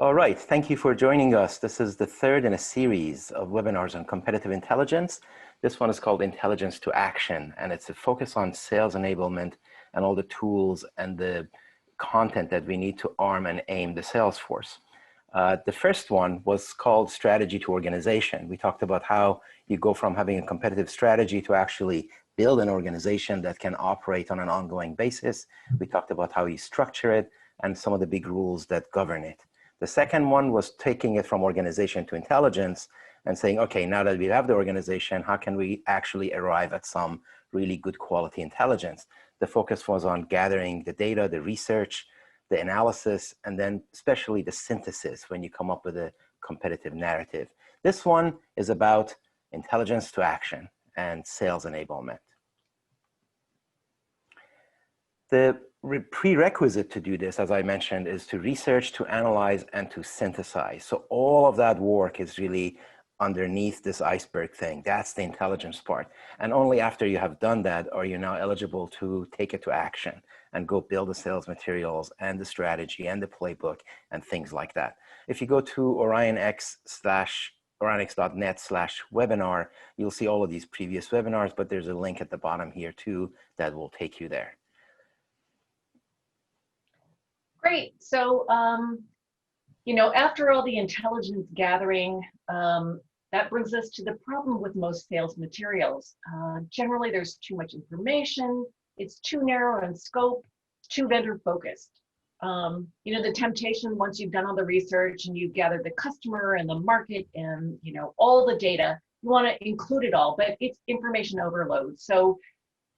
All right, thank you for joining us. This is the third in a series of webinars on competitive intelligence. This one is called Intelligence to Action, and it's a focus on sales enablement and all the tools and the content that we need to arm and aim the sales force. The first one was called Strategy to Organization. We talked about how you go from having a competitive strategy to actually build an organization that can operate on an ongoing basis. We talked about how you structure it and some of the big rules that govern it. The second one was taking it from organization to intelligence and saying, okay, now that we have the organization, how can we actually arrive at some really good quality intelligence? The focus was on gathering the data, the research, the analysis, and then especially the synthesis when you come up with a competitive narrative. This one is about intelligence to action and sales enablement. The prerequisite to do this, as I mentioned, is to research, to analyze, and to synthesize. So all of that work is really underneath this iceberg thing. That's the intelligence part. And only after you have done that are you now eligible to take it to action and go build the sales materials and the strategy and the playbook and things like that. If you go to orionx.net/webinar, you'll see all of these previous webinars, but there's a link at the bottom here too that will take you there. Great. So, after all the intelligence gathering, that brings us to the problem with most sales materials. Generally, there's too much information. It's too narrow in scope, too vendor focused. The temptation once you've done all the research and you've gathered the customer and the market and, all the data, you want to include it all, but it's information overload. So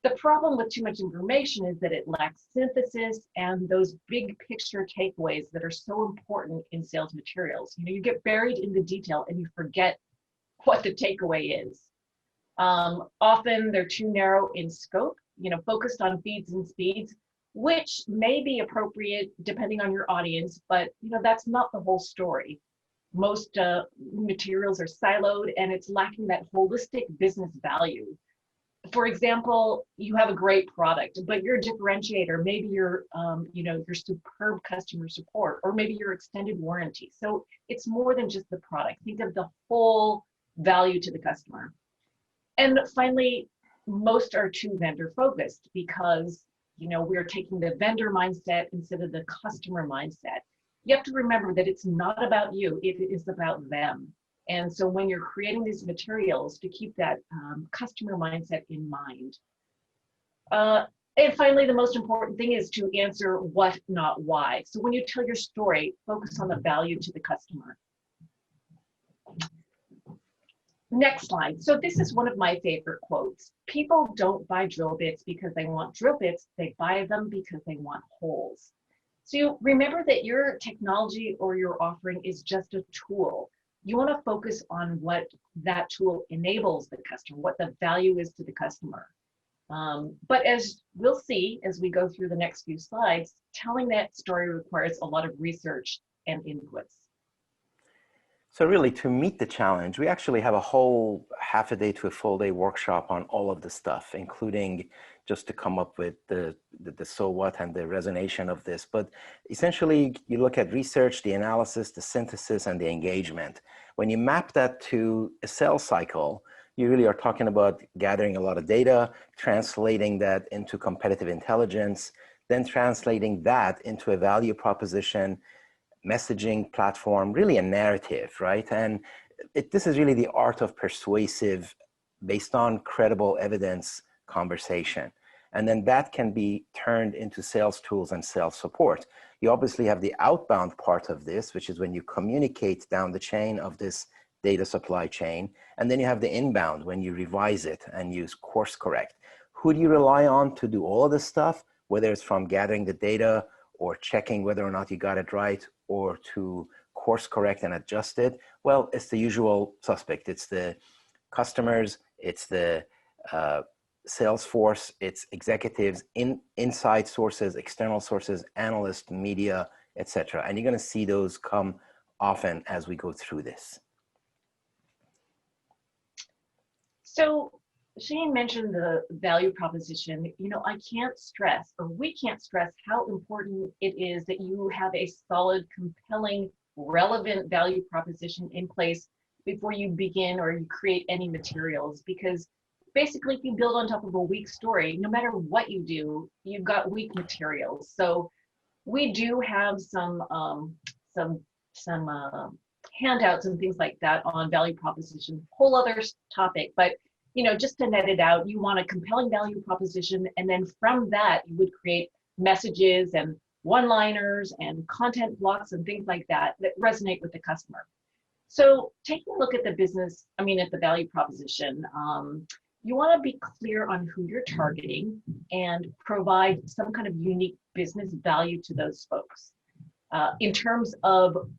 the problem with too much information is that it lacks synthesis and those big picture takeaways that are so important in sales materials. You get buried in the detail and you forget what the takeaway is. Often they're too narrow in scope, focused on feeds and speeds, which may be appropriate depending on your audience, but that's not the whole story. Most materials are siloed and it's lacking that holistic business value. For example, you have a great product, but your differentiator, maybe your superb customer support, or maybe your extended warranty. So it's more than just the product. Think of the whole value to the customer. And finally, most are too vendor focused because, we're taking the vendor mindset instead of the customer mindset. You have to remember that it's not about you, it is about them. And so when you're creating these materials, to keep that customer mindset in mind. And finally, the most important thing is to answer what, not why. So when you tell your story, focus on the value to the customer. Next slide. So this is one of my favorite quotes. People don't buy drill bits because they want drill bits. They buy them because they want holes. So you remember that your technology or your offering is just a tool. You want to focus on what that tool enables the customer, what the value is to the customer. But as we'll see as we go through the next few slides, telling that story requires a lot of research and inputs. So really, to meet the challenge, we actually have a whole half a day to a full day workshop on all of the stuff, including just to come up with the so what and the resonation of this. But essentially, you look at research, the analysis, the synthesis, and the engagement. When you map that to a sales cycle, you really are talking about gathering a lot of data, translating that into competitive intelligence, then translating that into a value proposition, messaging platform, really a narrative, right? And this is really the art of persuasive, based on credible evidence conversation. And then that can be turned into sales tools and sales support. You obviously have the outbound part of this, which is when you communicate down the chain of this data supply chain. And then you have the inbound when you revise it and use course correct. Who do you rely on to do all of this stuff, whether it's from gathering the data or checking whether or not you got it right, or to course correct and adjust it? Well, it's the usual suspect. It's the customers, it's the sales force, it's executives, inside sources, external sources, analysts, media, etc. And you're going to see those come often as we go through this. So Shane mentioned the value proposition. I can't stress, or we can't stress how important it is that you have a solid, compelling relevant value proposition in place before you begin or you create any materials. Because basically, if you build on top of a weak story, no matter what you do, you've got weak materials. So we do have some some handouts and things like that on value proposition, whole other topic. But just to net it out, you want a compelling value proposition, and then from that, you would create messages and one-liners and content blocks and things like that that resonate with the customer. So taking a look at at the value proposition, you want to be clear on who you're targeting and provide some kind of unique business value to those folks. In terms of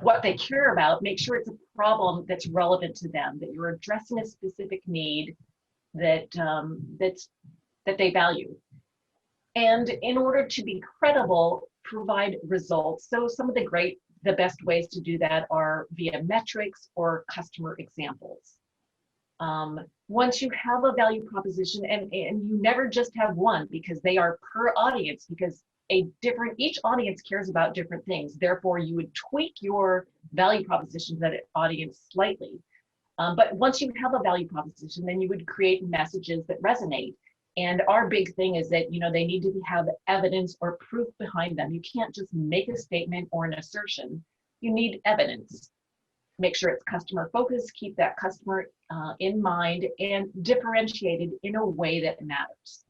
what they care about, make sure it's a problem that's relevant to them, that you're addressing a specific need that they value. And in order to be credible, provide results. So some of the best ways to do that are via metrics or customer examples. Once you have a value proposition, and you never just have one, because they are per audience, because each audience cares about different things. Therefore, you would tweak your value proposition to that audience slightly. But once you have a value proposition, then you would create messages that resonate. And our big thing is that, they need to have evidence or proof behind them. You can't just make a statement or an assertion. You need evidence. Make sure it's customer focused, keep that customer in mind, and differentiated in a way that matters.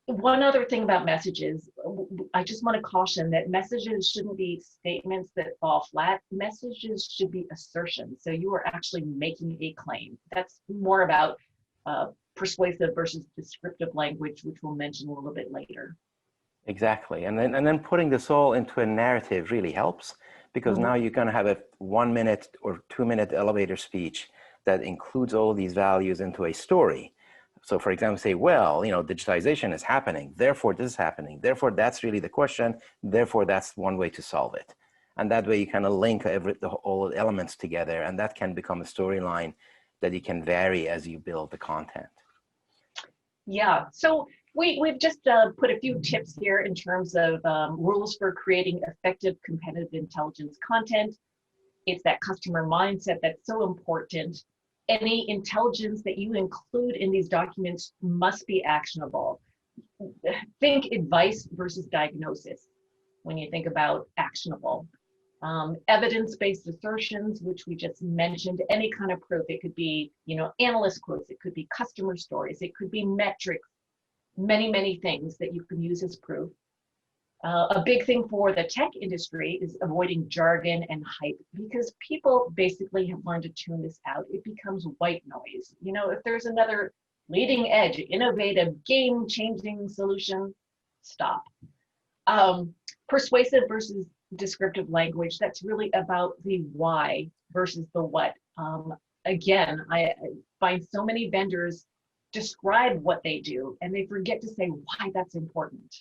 One other thing about messages, I just want to caution that messages shouldn't be statements that fall flat. Messages should be assertions. So you are actually making a claim. That's more about persuasive versus descriptive language, which we'll mention a little bit later. Exactly. And then putting this all into a narrative really helps, because now you're going to have a 1 minute or 2 minute elevator speech that includes all of these values into a story. So for example, say, well, digitization is happening, therefore this is happening, therefore that's really the question, therefore that's one way to solve it. And that way you kind of link all the elements together, and that can become a storyline that you can vary as you build the content. Yeah, so we've just put a few tips here in terms of rules for creating effective competitive intelligence content. It's that customer mindset that's so important. Any intelligence that you include in these documents must be actionable. Think advice versus diagnosis when you think about actionable. Evidence-based assertions, which we just mentioned, any kind of proof. It could be, analyst quotes, it could be customer stories, it could be metrics, many things that you can use as proof. A big thing for the tech industry is avoiding jargon and hype, because people basically have learned to tune this out. It becomes white noise. If there's another leading edge, innovative, game-changing solution, stop. Persuasive versus descriptive language, that's really about the why versus the what. Again, I find so many vendors describe what they do and they forget to say why that's important.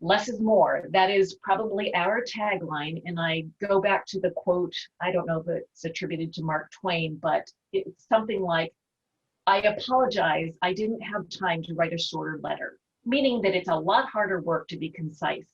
Less is more. That is probably our tagline. And I go back to the quote, I don't know if it's attributed to Mark Twain, but it's something like, I apologize, I didn't have time to write a shorter letter, meaning that it's a lot harder work to be concise.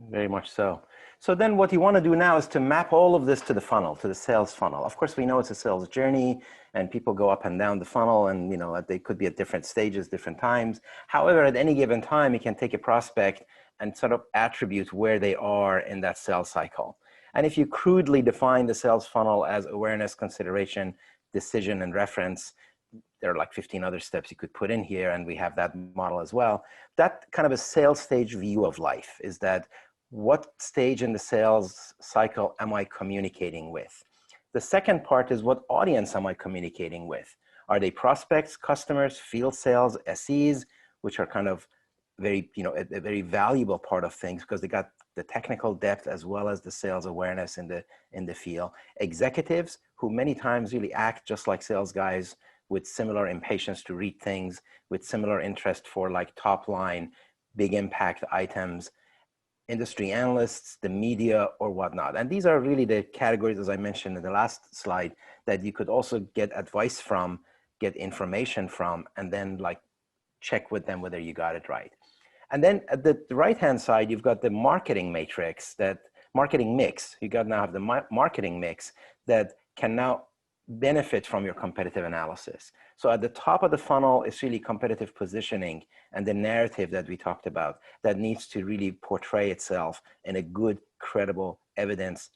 Very much so. So then what you want to do now is to map all of this to the funnel, to the sales funnel. Of course, we know it's a sales journey and people go up and down the funnel, and they could be at different stages, different times. However, at any given time, you can take a prospect and sort of attribute where they are in that sales cycle. And if you crudely define the sales funnel as awareness, consideration, decision, and reference, there are like 15 other steps you could put in here, and we have that model as well. That kind of a sales stage view of life is that, what stage in the sales cycle am I communicating with? The second part is, what audience am I communicating with? Are they prospects, customers, field sales, SEs, which are kind of very, a very valuable part of things because they got the technical depth as well as the sales awareness in the field. Executives who many times really act just like sales guys, with similar impatience to read things, with similar interest for like top line, big impact items. Industry analysts, the media, or whatnot. And these are really the categories, as I mentioned in the last slide, that you could also get advice from, get information from, and then like check with them whether you got it right. And then at the right-hand side, you've got the marketing matrix, that marketing mix. You got now have the marketing mix that can now benefit from your competitive analysis. So at the top of the funnel is really competitive positioning and the narrative that we talked about that needs to really portray itself in a good, credible, evidence,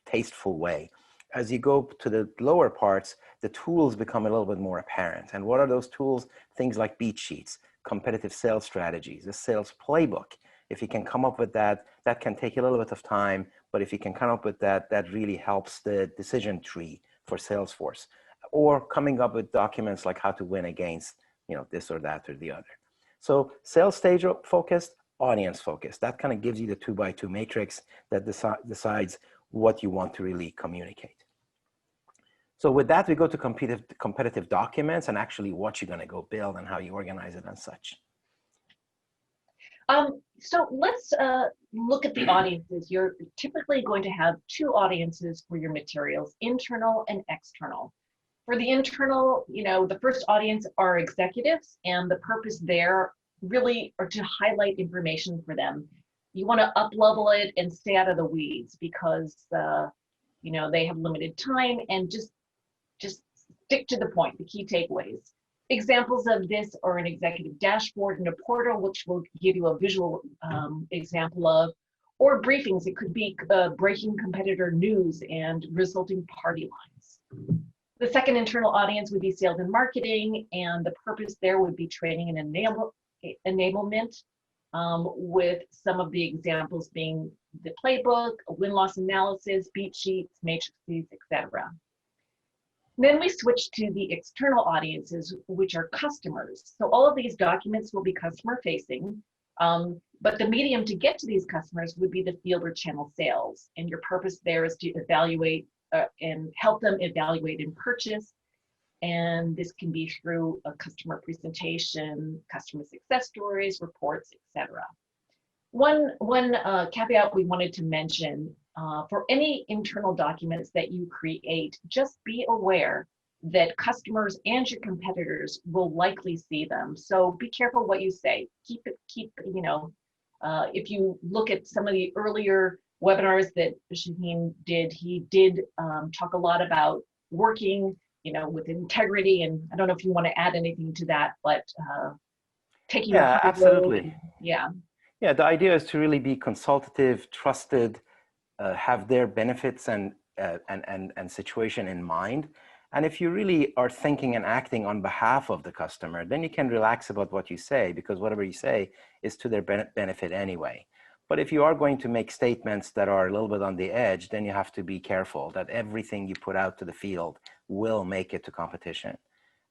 tasteful way. As you go to the lower parts, the tools become a little bit more apparent. And what are those tools? Things like beat sheets, competitive sales strategies, a sales playbook. If you can come up with that, that can take a little bit of time, but if you can come up with that, that really helps the decision tree for Salesforce. Or coming up with documents like how to win against, this or that or the other. So sales stage focused, audience focused. That kind of gives you the 2x2 matrix that decides what you want to really communicate. So with that, we go to competitive documents and actually what you're going to go build and how you organize it and such. So let's look at the audiences. You're typically going to have two audiences for your materials, internal and external. For the internal, the first audience are executives, and the purpose there really are to highlight information for them. You want to up-level it and stay out of the weeds because, they have limited time, and just stick to the point, the key takeaways. Examples of this are an executive dashboard and a portal, which will give you a visual example of, or briefings. It could be breaking competitor news and resulting party lines. The second internal audience would be sales and marketing, and the purpose there would be training and enablement, with some of the examples being the playbook, win-loss analysis, beat sheets, matrices, etc. Then we switch to the external audiences, which are customers. So all of these documents will be customer facing, but the medium to get to these customers would be the field or channel sales. And your purpose there is to evaluate and help them evaluate and purchase. And this can be through a customer presentation, customer success stories, reports, etc. One caveat we wanted to mention, for any internal documents that you create, just be aware that customers and your competitors will likely see them. So be careful what you say. If you look at some of the earlier webinars that Shaheen did, he did talk a lot about working, with integrity. And I don't know if you want to add anything to that, but taking a high absolutely. road. Yeah. Yeah, the idea is to really be consultative, trusted, have their benefits and situation in mind. And if you really are thinking and acting on behalf of the customer, then you can relax about what you say, because whatever you say is to their benefit anyway. But if you are going to make statements that are a little bit on the edge, then you have to be careful that everything you put out to the field will make it to competition.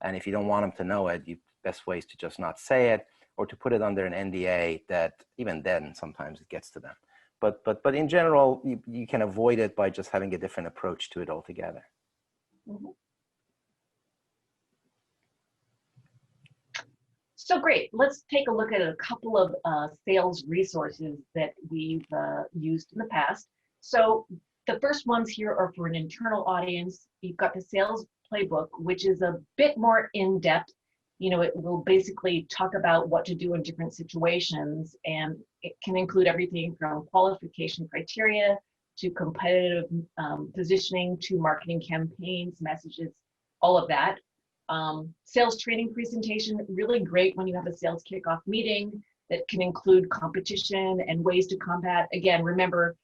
And if you don't want them to know it, the best way is to just not say it, or to put it under an NDA that even then sometimes it gets to them. But in general, you can avoid it by just having a different approach to it altogether. Mm-hmm. So great, let's take a look at a couple of sales resources that we've used in the past. So the first ones here are for an internal audience. You've got the sales playbook, which is a bit more in-depth. It will basically talk about what to do in different situations, and it can include everything from qualification criteria to competitive positioning to marketing campaigns, messages, all of that. Sales training presentation, really great when you have a sales kickoff meeting that can include competition and ways to combat. Again, remember,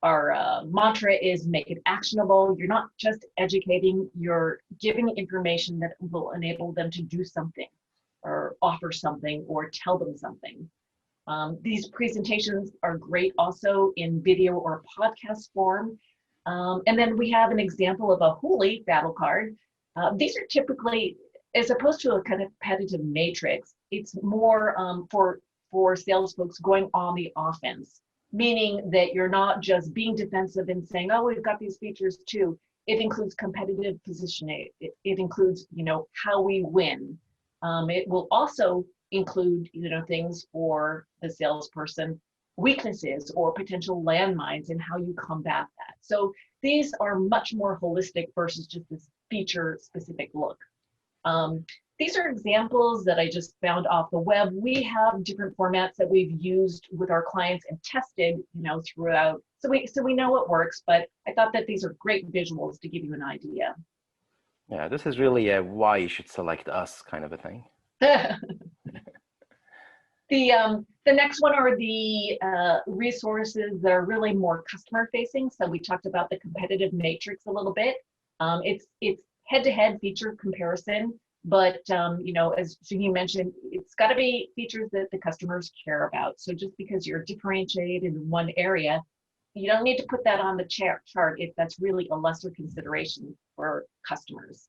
our mantra is make it actionable. You're not just educating, you're giving information that will enable them to do something or offer something or tell them something. These presentations are great also in video or podcast form. And then we have an example of a Hooli battle card. These are typically, as opposed to a competitive matrix, it's more for sales folks going on the offense, meaning that you're not just being defensive and saying, oh, we've got these features too. It includes competitive positioning. It includes, how we win. It will also include, things for the salesperson, weaknesses or potential landmines and how you combat that. So these are much more holistic versus just this feature specific look. These are examples that I just found off the web. We have different formats that we've used with our clients and tested, throughout. So we know what works, but I thought that these are great visuals to give you an idea. Yeah, this is really a why you should select us kind of a thing. The next one are the resources that are really more customer facing. So we talked about the competitive matrix a little bit. It's head-to-head feature comparison, but as Jeannie mentioned, it's got to be features that the customers care about. So just because you're differentiated in one area, you don't need to put that on the chart if that's really a lesser consideration for customers.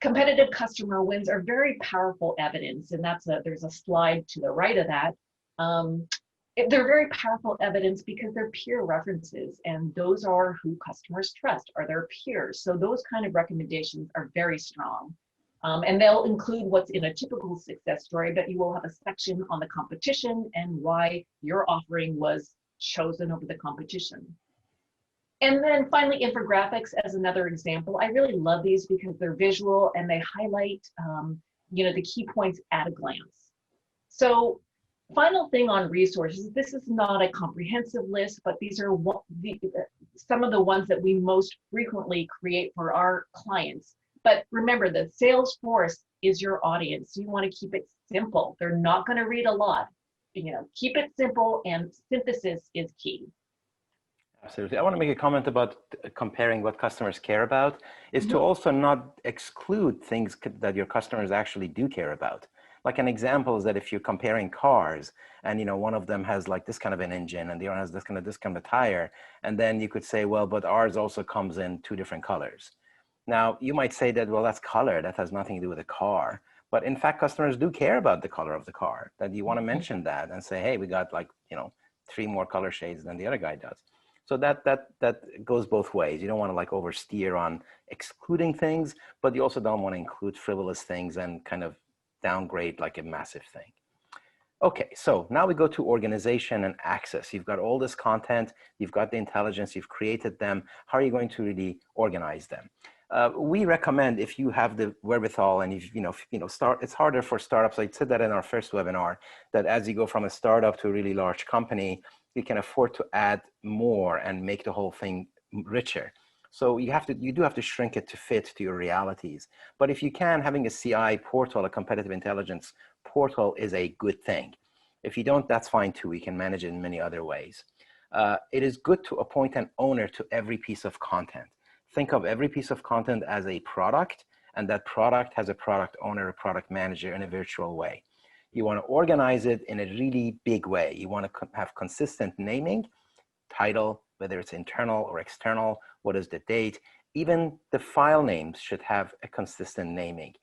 Competitive customer wins are very powerful evidence, and there's a slide to the right of that. They're very powerful evidence because they're peer references, and those are who customers trust, are their peers. So those kind of recommendations are very strong. And they'll include what's in a typical success story, but you will have a section on the competition and why your offering was chosen over the competition. And then finally, infographics as another example. I really love these because they're visual and they highlight, the key points at a glance. So final thing on resources, this is not a comprehensive list, but these are some of the ones that we most frequently create for our clients. But remember, the sales force is your audience. So you want to keep it simple. They're not going to read a lot. Keep it simple, and synthesis is key. Absolutely. I want to make a comment about comparing what customers care about is to also not exclude things that your customers actually do care about. Like an example is that if you're comparing cars and, one of them has like this kind of an engine and the other has this kind of tire, and then you could say, well, but ours also comes in 2 different colors. Now, you might say that, well, that's color. That has nothing to do with the car. But in fact, customers do care about the color of the car, that you want to mention that and say, hey, we got 3 more color shades than the other guy does. So that goes both ways. You don't want to oversteer on excluding things, but you also don't want to include frivolous things and kind of downgrade like a massive thing. Okay, so now we go to organization and access. You've got all this content, you've got the intelligence, you've created them. How are you going to really organize them? We recommend, if you have the wherewithal and it's harder for startups. I said that in our first webinar, that as you go from a startup to a really large company, you can afford to add more and make the whole thing richer. So you do have to shrink it to fit to your realities. But if you can, having a CI portal, a competitive intelligence portal, is a good thing. If you don't, that's fine too. We can manage it in many other ways. It is good to appoint an owner to every piece of content. Think of every piece of content as a product, and that product has a product owner, a product manager in a virtual way. You want to organize it in a really big way. You want to have consistent naming, title, whether it's internal or external, what is the date. Even the file names should have a consistent naming.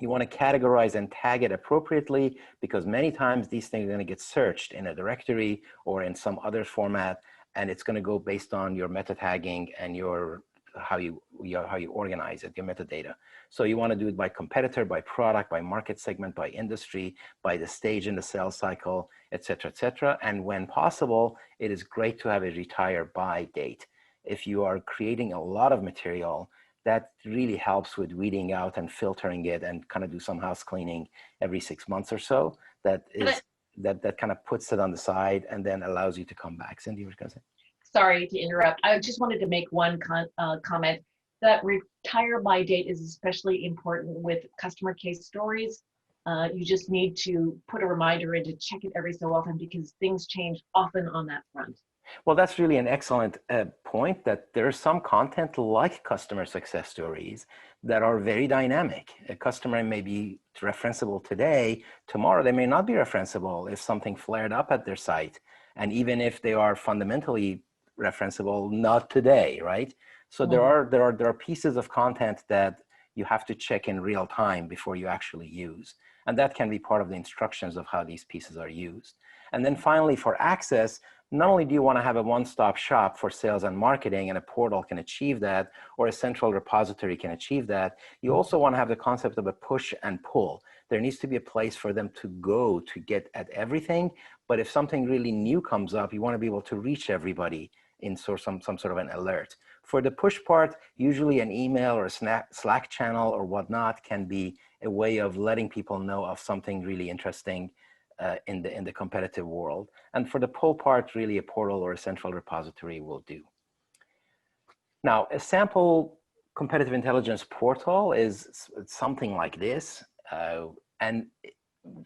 You want to categorize and tag it appropriately, because many times these things are going to get searched in a directory or in some other format, and it's going to go based on your meta tagging and how you organize it, your metadata. So you want to do it by competitor, by product, by market segment, by industry, by the stage in the sales cycle, et cetera, et cetera. And when possible, it is great to have a retire by date. If you are creating a lot of material, that really helps with weeding out and filtering it and kind of do some house cleaning every 6 months or so. That kind of puts it on the side and then allows you to come back. Cindy, you were going to say? Sorry to interrupt. I just wanted to make one comment that retire by date is especially important with customer case stories. You just need to put a reminder in to check it every so often, because things change often on that front. Well, that's really an excellent point, that there's some content like customer success stories that are very dynamic. A customer may be referenceable today, tomorrow they may not be referenceable if something flared up at their site. And even if they are fundamentally referenceable, not today, right? So there are pieces of content that you have to check in real time before you actually use. And that can be part of the instructions of how these pieces are used. And then finally, for access, not only do you want to have a one-stop shop for sales and marketing, and a portal can achieve that, or a central repository can achieve that, you also want to have the concept of a push and pull. There needs to be a place for them to go to get at everything. But if something really new comes up, you want to be able to reach everybody in some sort of an alert. For the push part, usually an email or a Slack channel or whatnot can be a way of letting people know of something really interesting in the competitive world. And for the pull part, really a portal or a central repository will do. Now, a sample competitive intelligence portal is something like this. And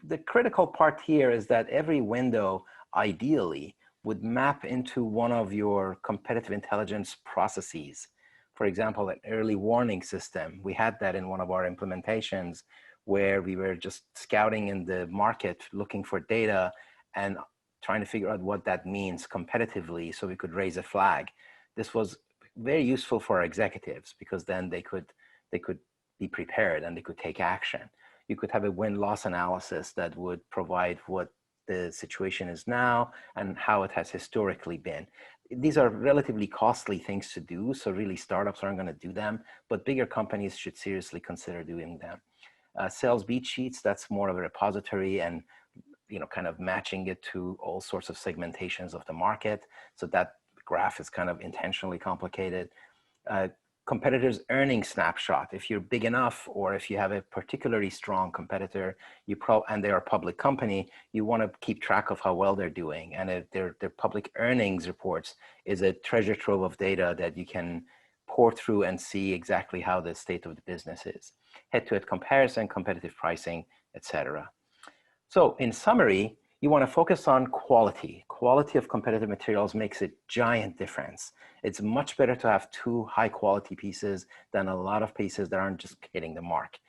the critical part here is that every window ideally would map into one of your competitive intelligence processes. For example, an early warning system. We had that in one of our implementations where we were just scouting in the market, looking for data and trying to figure out what that means competitively so we could raise a flag. This was very useful for our executives because then they could be prepared and they could take action. You could have a win-loss analysis that would provide what the situation is now and how it has historically been. These are relatively costly things to do, so really startups aren't going to do them, but bigger companies should seriously consider doing them. Sales beat sheets, that's more of a repository and kind of matching it to all sorts of segmentations of the market. So that graph is kind of intentionally complicated. Competitors' earnings snapshot. If you're big enough, or if you have a particularly strong competitor, and they're a public company, you want to keep track of how well they're doing. And their public earnings reports is a treasure trove of data that you can pour through and see exactly how the state of the business is. Head-to-head comparison, competitive pricing, etc. So in summary, you want to focus on quality. Quality of competitive materials makes a giant difference. It's much better to have 2 high quality pieces than a lot of pieces that aren't just hitting the mark.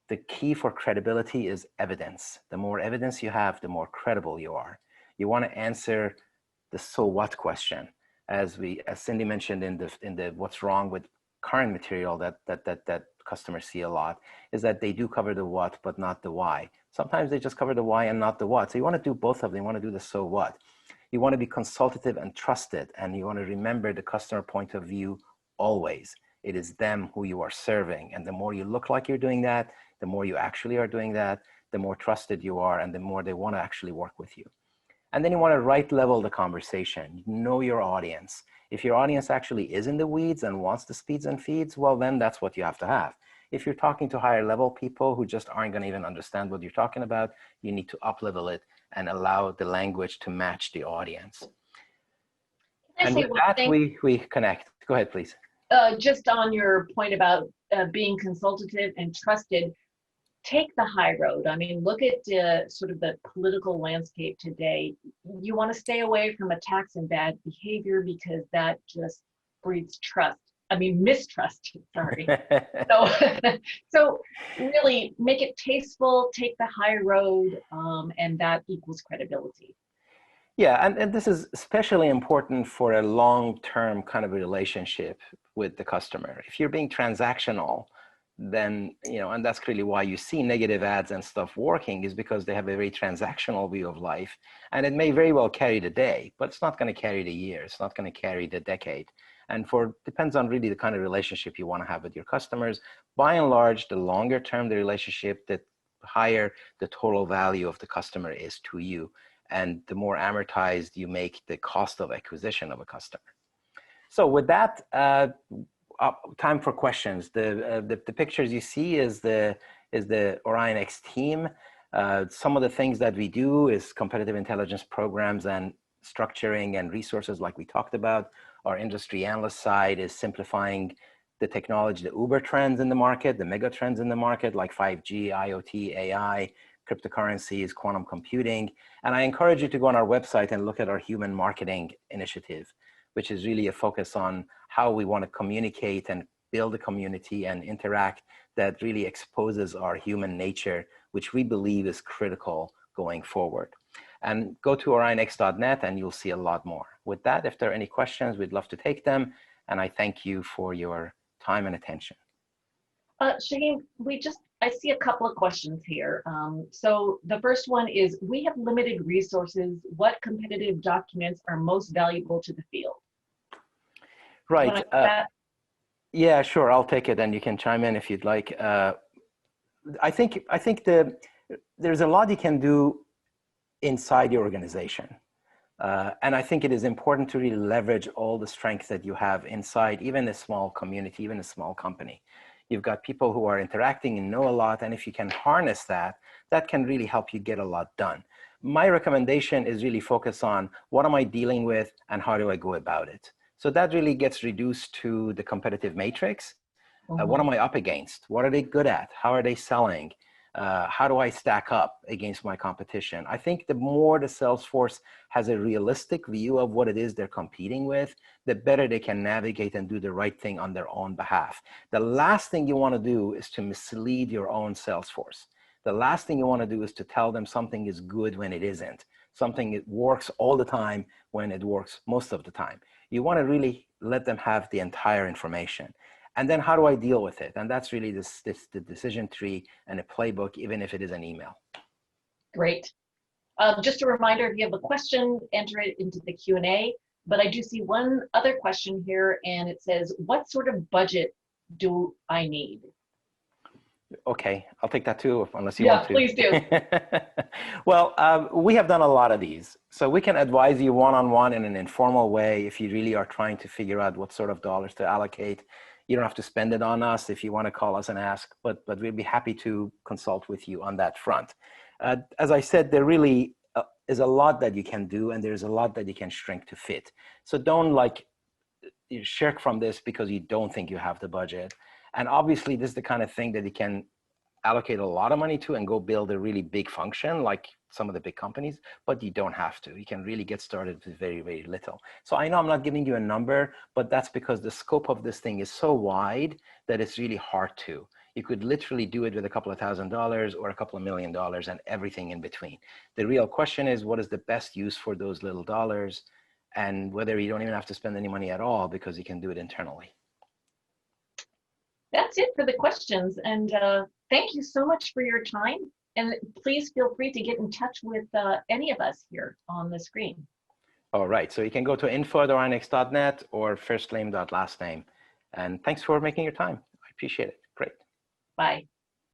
The key for credibility is evidence. The more evidence you have, the more credible you are. You want to answer the so what question. As Cindy mentioned in the what's wrong with current material that customers see a lot, is that they do cover the what, but not the why. Sometimes they just cover the why and not the what. So you want to do both of them. You want to do the so what. You want to be consultative and trusted, and you want to remember the customer point of view always. It is them who you are serving. And the more you look like you're doing that, the more you actually are doing that, the more trusted you are, and the more they want to actually work with you. And then you want to right level the conversation. Know your audience. If your audience actually is in the weeds and wants the speeds and feeds, well, then that's what you have to have. If you're talking to higher level people who just aren't going to even understand what you're talking about, you need to up level it and allow the language to match the audience. And with that, we connect. Go ahead, please. Just on your point about being consultative and trusted, take the high road. I mean, look at sort of the political landscape today. You want to stay away from attacks and bad behavior because that just breeds mistrust, sorry. So really make it tasteful, take the high road, and that equals credibility. Yeah, and this is especially important for a long-term kind of relationship with the customer. If you're being transactional, then, and that's really why you see negative ads and stuff working, is because they have a very transactional view of life. And it may very well carry the day, but it's not going to carry the year. It's not going to carry the decade. And depends on really the kind of relationship you want to have with your customers. By and large, the longer term the relationship, the higher the total value of the customer is to you. And the more amortized you make the cost of acquisition of a customer. So with that, time for questions. The pictures you see is the OrionX team. Some of the things that we do is competitive intelligence programs and structuring and resources like we talked about. Our industry analyst side is simplifying the technology, the Uber trends in the market, the mega trends in the market like 5G, IoT, AI, cryptocurrencies, quantum computing. And I encourage you to go on our website and look at our human marketing initiative, which is really a focus on how we want to communicate and build a community and interact that really exposes our human nature, which we believe is critical going forward. And go to orionx.net and you'll see a lot more. With that, if there are any questions, we'd love to take them. And I thank you for your time and attention. Shaheen, I see a couple of questions here. So the first one is, we have limited resources. What competitive documents are most valuable to the field? Right. Yeah, sure. I'll take it and you can chime in if you'd like. I think there's a lot you can do inside your organization. And I think it is important to really leverage all the strengths that you have inside even a small community, even a small company. You've got people who are interacting and know a lot, and if you can harness that, that can really help you get a lot done. My recommendation is really focus on what am I dealing with and how do I go about it. So that really gets reduced to the competitive matrix. What am I up against? What are they good at? How are they selling? How do I stack up against my competition? I think the more the sales force has a realistic view of what it is they're competing with, the better they can navigate and do the right thing on their own behalf. The last thing you want to do is to mislead your own sales force. The last thing you want to do is to tell them something is good when it isn't. Something it works all the time when it works most of the time. You want to really let them have the entire information. And then how do I deal with it? And that's really the decision tree and a playbook, even if it is an email. Great. Just a reminder, if you have a question, enter it into the Q&A. But I do see one other question here, and it says, what sort of budget do I need? Okay, I'll take that too, unless you want to. Please do. Well, we have done a lot of these. So we can advise you one-on-one in an informal way if you really are trying to figure out what sort of dollars to allocate. You don't have to spend it on us if you want to call us and ask, but we'd be happy to consult with you on that front. As I said, there really is a lot that you can do, and there's a lot that you can shrink to fit. So don't shirk from this because you don't think you have the budget. And obviously, this is the kind of thing that you can allocate a lot of money to and go build a really big function like some of the big companies, but you don't have to. You can really get started with very, very little. So I know I'm not giving you a number, but that's because the scope of this thing is so wide that it's really hard to. You could literally do it with a couple of $1,000s or a couple of $1 million and everything in between. The real question is, what is the best use for those little dollars, and whether you don't even have to spend any money at all because you can do it internally. That's it for the questions. And thank you so much for your time. And please feel free to get in touch with any of us here on the screen. All right, so you can go to info@orinex.net or firstname.lastname. And thanks for making your time. I appreciate it. Great. Bye.